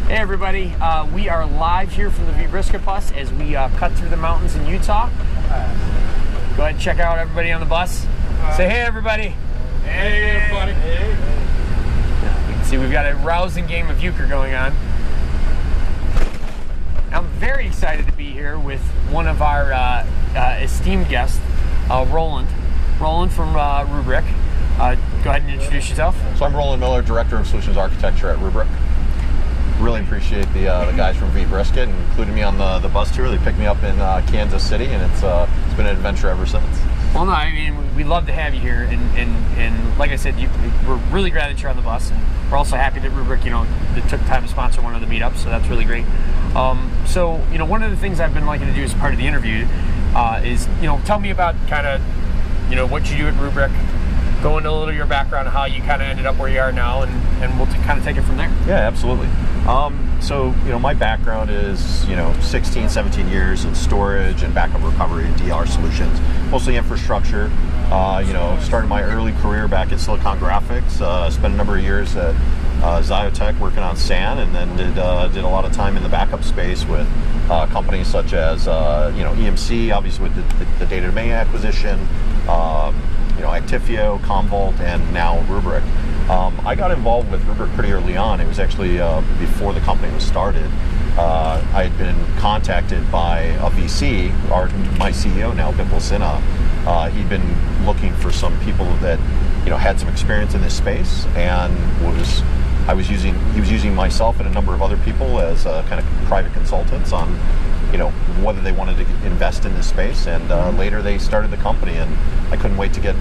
Hey everybody, we are live here from the vBrisket bus as we cut through the mountains in Utah. Go ahead and check out everybody on the bus. Say hey everybody. Hey everybody. Hey. You can see we've got a rousing game of euchre going on. I'm very excited to be here with one of our esteemed guests, Rolland. Rolland from Rubrik. Go ahead and introduce yourself. So I'm Rolland Miller, Director of Solutions Architecture at Rubrik. Really appreciate the guys from vBrisket including me on the bus tour. They picked me up in Kansas City, and it's been an adventure ever since. Well, no, I mean, we'd love to have you here, and like I said, we're really glad that you're on the bus, and we're also happy that Rubrik, that took time to sponsor one of the meetups, so that's really great. So, one of the things I've been liking to do as part of the interview is, tell me about kind of, what you do at Rubrik, go into a little of your background, how you kind of ended up where you are now, and we'll kind of take it from there. Yeah, absolutely. So, my background is, 16, 17 years in storage and backup recovery and DR solutions, mostly infrastructure. Started my early career back at Silicon Graphics, spent a number of years at Xiotech working on SAN, and then did a lot of time in the backup space with companies such as, EMC, obviously with the Data Domain acquisition, Actifio, Commvault, and now Rubrik. I got involved with Rubrik pretty early on. It was actually before the company was started. I had been contacted by a VC, my CEO now, Bipul Sinha. He'd been looking for some people that had some experience in this space, and he was using myself and a number of other people as kind of private consultants on whether they wanted to invest in this space, and later they started the company, and I couldn't wait to get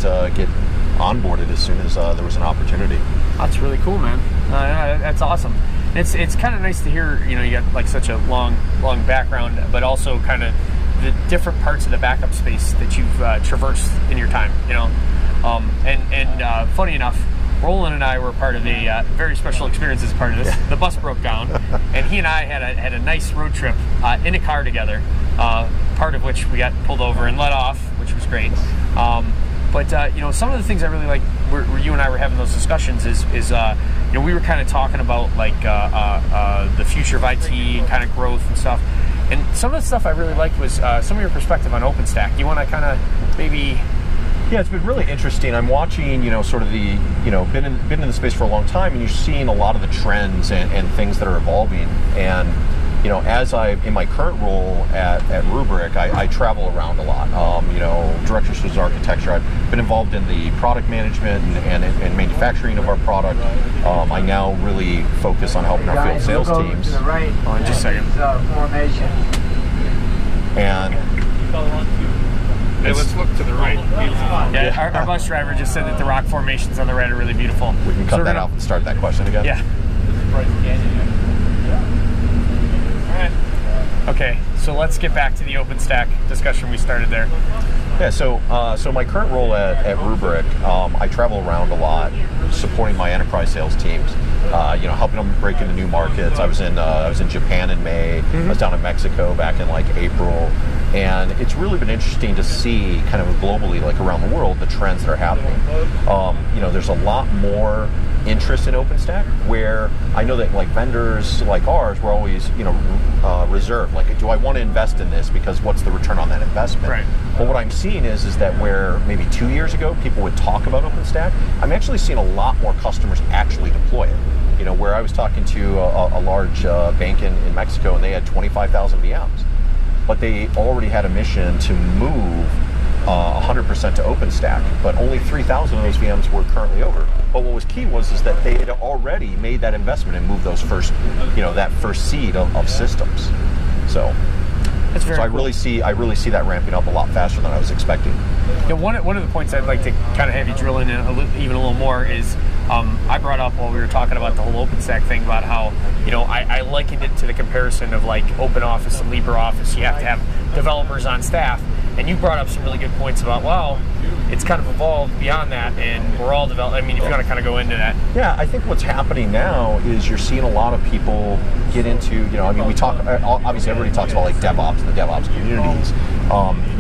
onboarded as soon as there was an opportunity. That's really cool, man. That's awesome. It's kind of nice to hear, you got like such a long background, but also kind of the different parts of the backup space that you've traversed in your time, and funny enough, Rolland and I were part of a very special experience as part of this. The bus broke down, and he and I had a nice road trip in a car together, part of which we got pulled over and let off, which was great. But some of the things I really like where you and I were having those discussions is we were kind of talking about like the future of IT and kind of growth and stuff. And some of the stuff I really liked was some of your perspective on OpenStack. Do you want to kind of maybe? Yeah, it's been really interesting. I'm watching, sort of the, been in the space for a long time, and you're seeing a lot of the trends and things that are evolving. And, as in my current role at Rubrik, I travel around a lot. Director of Solutions Architecture. I've been involved in the product management and manufacturing of our product. I now really focus on helping our field sales teams. To the right. Just a second. Formation. And Hey, let's look to the right. Yeah, our bus driver just said that the rock formations on the right are really beautiful. We can cut that out and start that question again. Yeah. Okay, so let's get back to the OpenStack discussion we started there. Yeah, so my current role at Rubrik, I travel around a lot, supporting my enterprise sales teams. Helping them break into new markets. I was in Japan in May. I was down in Mexico back in like April, and it's really been interesting to see kind of globally, like around the world, the trends that are happening. There's a lot more interest in OpenStack, where I know that like vendors like ours were always reserved. Like, do I want to invest in this because what's the return on that investment? Right. But what I'm seeing is that where maybe 2 years ago people would talk about OpenStack, I'm actually seeing a lot more customers actually deploy it. Where I was talking to a large bank in Mexico, and they had 25,000 VMs, but they already had a mission to move 100% to OpenStack, but only 3,000 of those VMs were currently over. But what was key was that they had already made that investment and moved those first, that first seed of systems. So That's very cool. I really see that ramping up a lot faster than I was expecting. One of the points I'd like to kind of have you drill in even a little more is I brought up while we were talking about the whole OpenStack thing about how I likened it to the comparison of like OpenOffice and LibreOffice. You have to have developers on staff, and you brought up some really good points about it's kind of evolved beyond that, and we're all developing. I mean, if you want to kind of go into that. Yeah, I think what's happening now is you're seeing a lot of people get into, we talk, obviously everybody talks about like DevOps and the DevOps communities.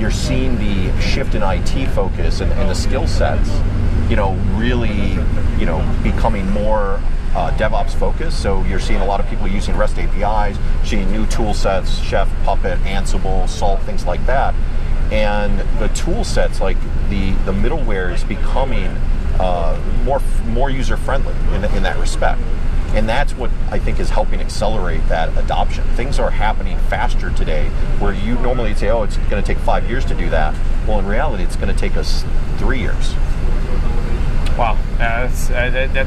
You're seeing the shift in IT focus and the skill sets, really, becoming more DevOps focused. So you're seeing a lot of people using REST APIs, seeing new tool sets, Chef, Puppet, Ansible, Salt, things like that. And the tool sets, like the middleware, is becoming more user friendly in that respect. And that's what I think is helping accelerate that adoption. Things are happening faster today, where you normally say, oh, it's going to take 5 years to do that. Well, in reality, it's going to take us 3 years. Wow, that's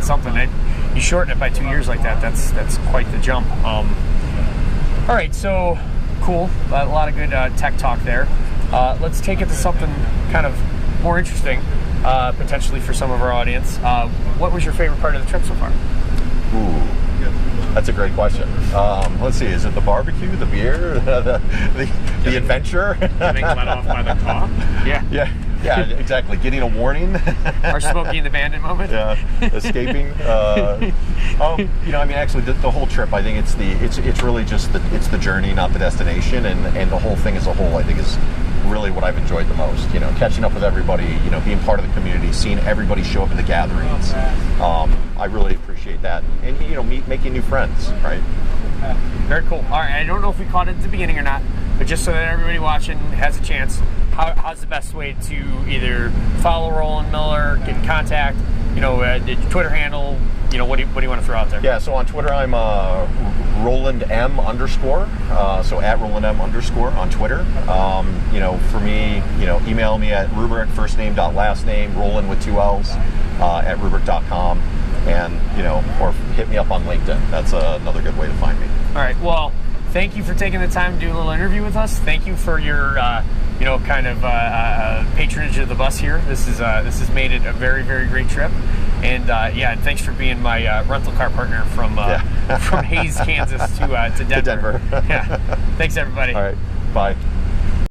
something. You shorten it by 2 years like that. That's quite the jump. All right, so cool. A lot of good tech talk there. Let's take it to something kind of more interesting, potentially for some of our audience. What was your favorite part of the trip so far? Ooh, that's a great question. Let's see, is it the barbecue, the beer, the adventure? Getting let off by the cop? Yeah, exactly. Getting a warning. Our Smokey and the Bandit moment. Yeah, escaping. Actually, the whole trip, I think it's really just the journey, not the destination, and the whole thing as a whole, I think, is really what I've enjoyed the most. Catching up with everybody, being part of the community, seeing everybody show up at the gatherings. I really appreciate that, and making new friends, right? Very cool. All right, I don't know if we caught it at the beginning or not, but just so that everybody watching has a chance, how's the best way to either follow Rolland Miller, get in contact, Twitter handle, what do you want to throw out there? Yeah, so on Twitter I'm Rolland M _, so at Rolland M _ on Twitter. For me, email me at Rubrik, first name dot last name, Rolland with 2 L's, at Rubrik.com, and or hit me up on LinkedIn. That's another good way to find me. All right, well, thank you for taking the time to do a little interview with us. Thank you for your patronage of the bus here. This has made it a very, very great trip. And and thanks for being my rental car partner from Hays, Kansas to Denver. To Denver. Yeah. Thanks, everybody. All right. Bye.